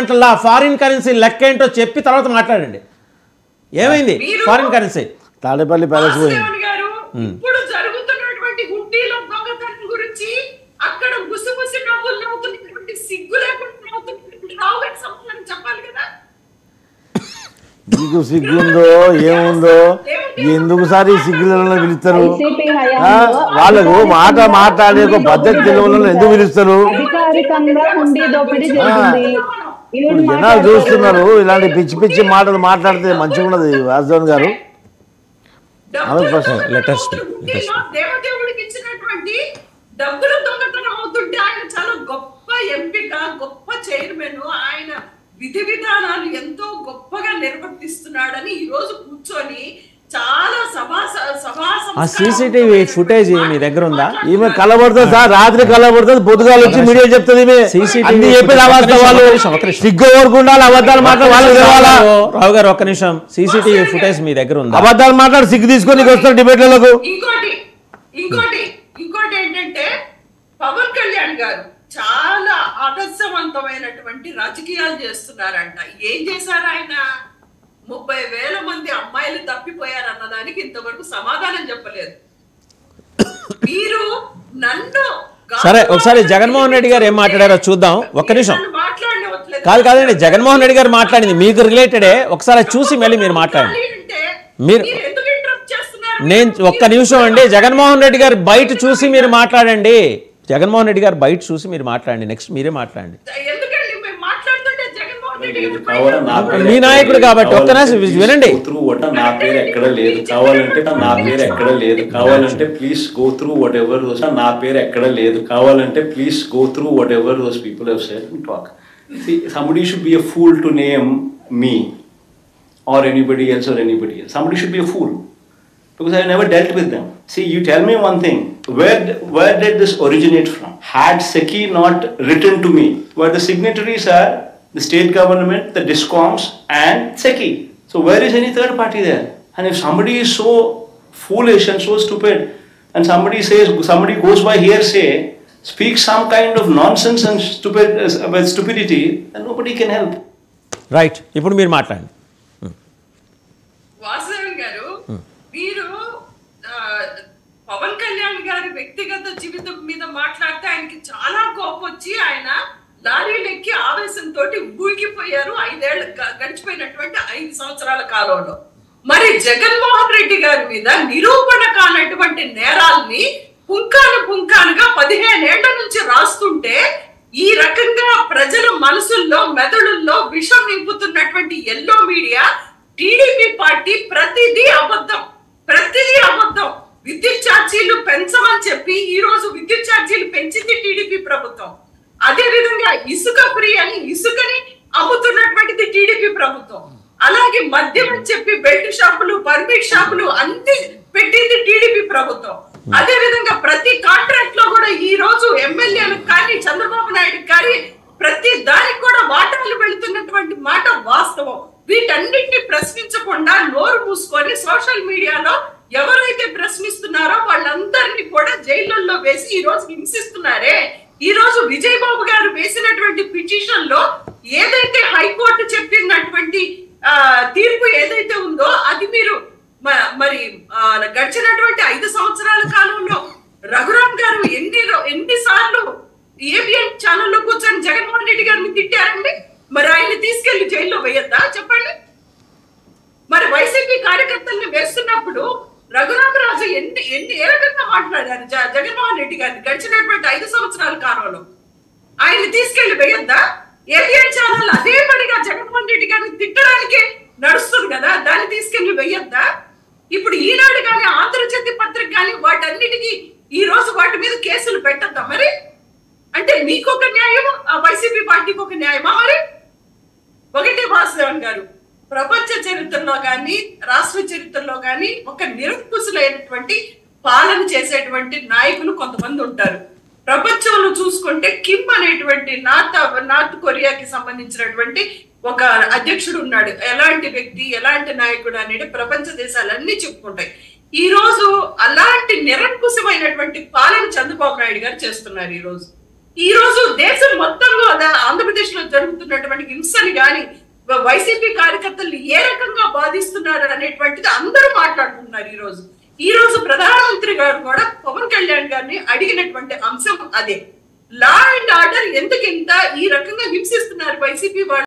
అంటలా, foreign currency లెక్క ఏంటో చెప్పి తర్వాత మాట్లాడండి. ఏమైంది ఫారిన్ కరెన్సీ? తాడేపల్లి ప్యాలెస్ ఇప్పుడు జరుగుతున్నటువంటి హుండీల దొంగతనం గురించి అక్కడ గుసగుసి నవ్వులు నవ్వుతున్నటువంటి సిగ్గు లేకుండా నవ్వుతున్నటువంటి రావు గారికి సమాధానం చెప్పాలి కదా. మీకు సిగ్గుందో ఏముందో, ఎందుకు సార్ ఈ సిగ్గులలో పిలుస్తారు? వాళ్ళకు మాట మాట్లాడే ఒక పద్ధతి తెలియని ఎందుకు పిలుస్తారు? ఇప్పుడు జనాలు చూస్తున్నారు, ఇలాంటి పిచ్చి పిచ్చి మాటలు మాట్లాడితే మంచిగా ఉన్నది. వాసుదేవన్ గారు దేవదేవుడికి ఇచ్చినటువంటి డబ్బులు దొంగతనం అవుతుంటే ఆయన చాలా గొప్ప ఎంపిక, గొప్ప చైర్మన్, ఆయన విధి విధానాలు ఎంతో గొప్పగా నిర్వర్తిస్తున్నాడని ఈ రోజు కూర్చొని చాలా CCTV ఫుటేజ్ మీ దగ్గర ఉందా? ఈమె కలబడుతుంది సార్, రాత్రి కలబడుతుంది, పొద్దుగాల వచ్చి మీడియా చెప్తుంది. సిగ్గు కోరుకుండా అబద్ధాలు మాట్లాడాలి. రావు గారు ఒక్క నిమిషం, CCTV ఫుటేజ్ మీ దగ్గర ఉందా? అబద్ధాలు మాట్లాడి సిగ్గు తీసుకొని వస్తారు డిబేట్లకు. ఇంకోటి ఏంటంటే పవన్ కళ్యాణ్ గారు చాలా ఆదర్శవంతమైనటువంటి రాజకీయాలు చేస్తున్నారంట. ఏం చేశారు ఆయన? 30,000 మంది అమ్మాయిలు తప్పిపోయారు అన్నదానికి ఇంతవరకు సమాధానం చెప్పలేదు. మీరు నన్ను సరే ఒకసారి జగన్మోహన్ రెడ్డి గారు ఏం మాట్లాడారో చూద్దాం. ఒక్క నిమిషం. కాదండి, జగన్మోహన్ రెడ్డి గారు మాట్లాడింది మీకు రిలేటెడే, ఒకసారి చూసి మళ్ళీ మీరు మాట్లాడండి. మీరు నేను ఒక్క నిమిషం అండి, జగన్మోహన్ రెడ్డి గారు బయట చూసి మీరు మాట్లాడండి. జగన్మోహన్ రెడ్డి గారు బయట చూసి మీరు మాట్లాడండి. నెక్స్ట్ మీరే మాట్లాడండి. మీ నాయకుడు కాబట్టి ఒక్క నిమిషం వినండి. నా పేరు ఎక్కడ లేదు, కావాలంటే నా పేరు ఎక్కడ లేదు, కావాలంటే please go through what ever నా పేరు ఎక్కడ లేదు, కావాలంటే please go through what ever those people have said and talk. See, somebody should be a fool to name me or anybody else or anybody else. Somebody should be a fool because I never dealt with them. See, you tell me one thing. Where did this originate from? Had SECI not written to me, where the signatories are the state government, the DISCOMs and SECI. So where is any third party there? And if somebody is so foolish and so stupid and somebody goes by hearsay, speaks some kind of nonsense and stupidity, then nobody can help. Right. ఇప్పుడు మీరు మాట్లాడండి. వాసుదేవన్ గారు, మీరు పవన్ కళ్యాణ్ గారి వ్యక్తిగత జీవితం మీద మాట్లాడితే ఆయనకి చాలా కోపం వచ్చి ఆయన లారీలెక్కి ఆవేశంతో ఊగిపోయారు 5 ఏళ్ళు గడిచిపోయినటువంటి 5 సంవత్సరాల కాలంలో. మరి జగన్మోహన్ రెడ్డి గారి మీద నిరూపణ కానటువంటి నేరాల్ని పుంకానుగా 15 ఏళ్ల నుంచి రాస్తుంటే ఈ రకంగా ప్రజల మనసుల్లో మెదడుల్లో విషం నింపుతున్నటువంటి ఎల్లో మీడియా, టీడీపీ పార్టీ ప్రతిదీ అబద్ధం. విద్యుత్ ఛార్జీలు పెంచమని చెప్పి ఈ రోజు విద్యుత్ ఛార్జీలు పెంచింది టీడీపీ ప్రభుత్వం. అదే విధంగా ఇసుక ఫ్రీ అని ఇసుకని అమ్ముతున్నటువంటిది టీడీపీ ప్రభుత్వం. అలాగే మద్యం అని చెప్పి బెల్ట్ షాపులు, పర్మిట్ షాపులు అన్ని పెట్టింది టీడీపీ ప్రభుత్వం. అదే విధంగా ప్రతి కాంట్రాక్ట్ లో కూడా ఈ రోజు ఎమ్మెల్యేలకు కానీ చంద్రబాబు నాయుడు కానీ ప్రతి దానికి కూడా వాటాలు వెళ్తున్నటువంటి మాట వాస్తవం. వీటన్నిటిని ప్రశ్నించకుండా నోరు మూసుకొని సోషల్ మీడియాలో ఎవరైతే ప్రశ్నిస్తున్నారో వాళ్ళందరినీ కూడా జైళ్ళల్లో వేసి ఈ రోజు హింసిస్తున్నారే. ఈ రోజు విజయ్ బాబు గారు వేసినటువంటి పిటిషన్ లో ఏదైతే హైకోర్టు చెప్పినటువంటి తీర్పు ఏదైతే ఉందో అది మీరు మరి గడిచినటువంటి 5 సంవత్సరాల కాలంలో రఘురామ్ గారు ఎన్నిసార్లు ఏబిఎన్ ఛానల్లో కూర్చొని జగన్మోహన్ రెడ్డి గారిని తిట్టారండి. మరి ఆయన్ని తీసుకెళ్లి జైల్లో వేయద్దా చెప్పండి? మరి వైసీపీ కార్యకర్తల్ని వేస్తున్నప్పుడు రఘురామరాజు ఏ రకంగా మాట్లాడారు జగన్మోహన్ రెడ్డి గారిని గడిచినటువంటి 5 సంవత్సరాల కాలంలో? ఆయన్ని తీసుకెళ్లి వేయద్దా? ఏబిఎన్ ఛానల్ అదే పనిగా జగన్మోహన్ రెడ్డి గారిని తిట్టడానికే నడుస్తుంది కదా, దాన్ని తీసుకెళ్లి వేయద్దా? ఇప్పుడు ఈనాడు కానీ ఆంధ్రజ్యోతి పత్రిక కానీ వాటన్నిటికీ ఈ రోజు వాటి మీద కేసులు పెట్టద్దా? మరి అంటే మీకు ఒక న్యాయం, ఆ వైసీపీ పార్టీకి ఒక న్యాయమా? మరి ఒకటి వాసుదేవన్ గారు, ప్రపంచ చరిత్రలో గాని రాష్ట్ర చరిత్రలో గాని ఒక నిరంకుశులైనటువంటి పాలన చేసేటువంటి నాయకులు కొంతమంది ఉంటారు. ప్రపంచంలో చూసుకుంటే కిమ్ అనేటువంటి నార్త్ కొరియాకి సంబంధించినటువంటి ఒక అధ్యక్షుడు ఉన్నాడు. ఎలాంటి వ్యక్తి, ఎలాంటి నాయకుడు అనేది ప్రపంచ దేశాలన్నీ చెప్పుకుంటాయి. ఈ రోజు అలాంటి నిరంకుశమైనటువంటి పాలన చంద్రబాబు నాయుడు గారు చేస్తున్నారు. ఈ రోజు ఈ రోజు దేశం మొత్తంలో ఆంధ్రప్రదేశ్ లో జరుగుతున్నటువంటి హింసని గాని వైసీపీ కార్యకర్తలు ఏ రకంగా బాధిస్తున్నారు అనేటువంటిది అందరూ మాట్లాడుతున్నారు. ఈ రోజు ప్రధానమంత్రి గారు కూడా పవన్ కళ్యాణ్ గారిని అడిగినటువంటి అంశం అదే, లా అండ్ ఆర్డర్ ఎందుకు ఇంత ఈ రకంగా హింసిస్తున్నారు వైసీపీ వాళ్ళు.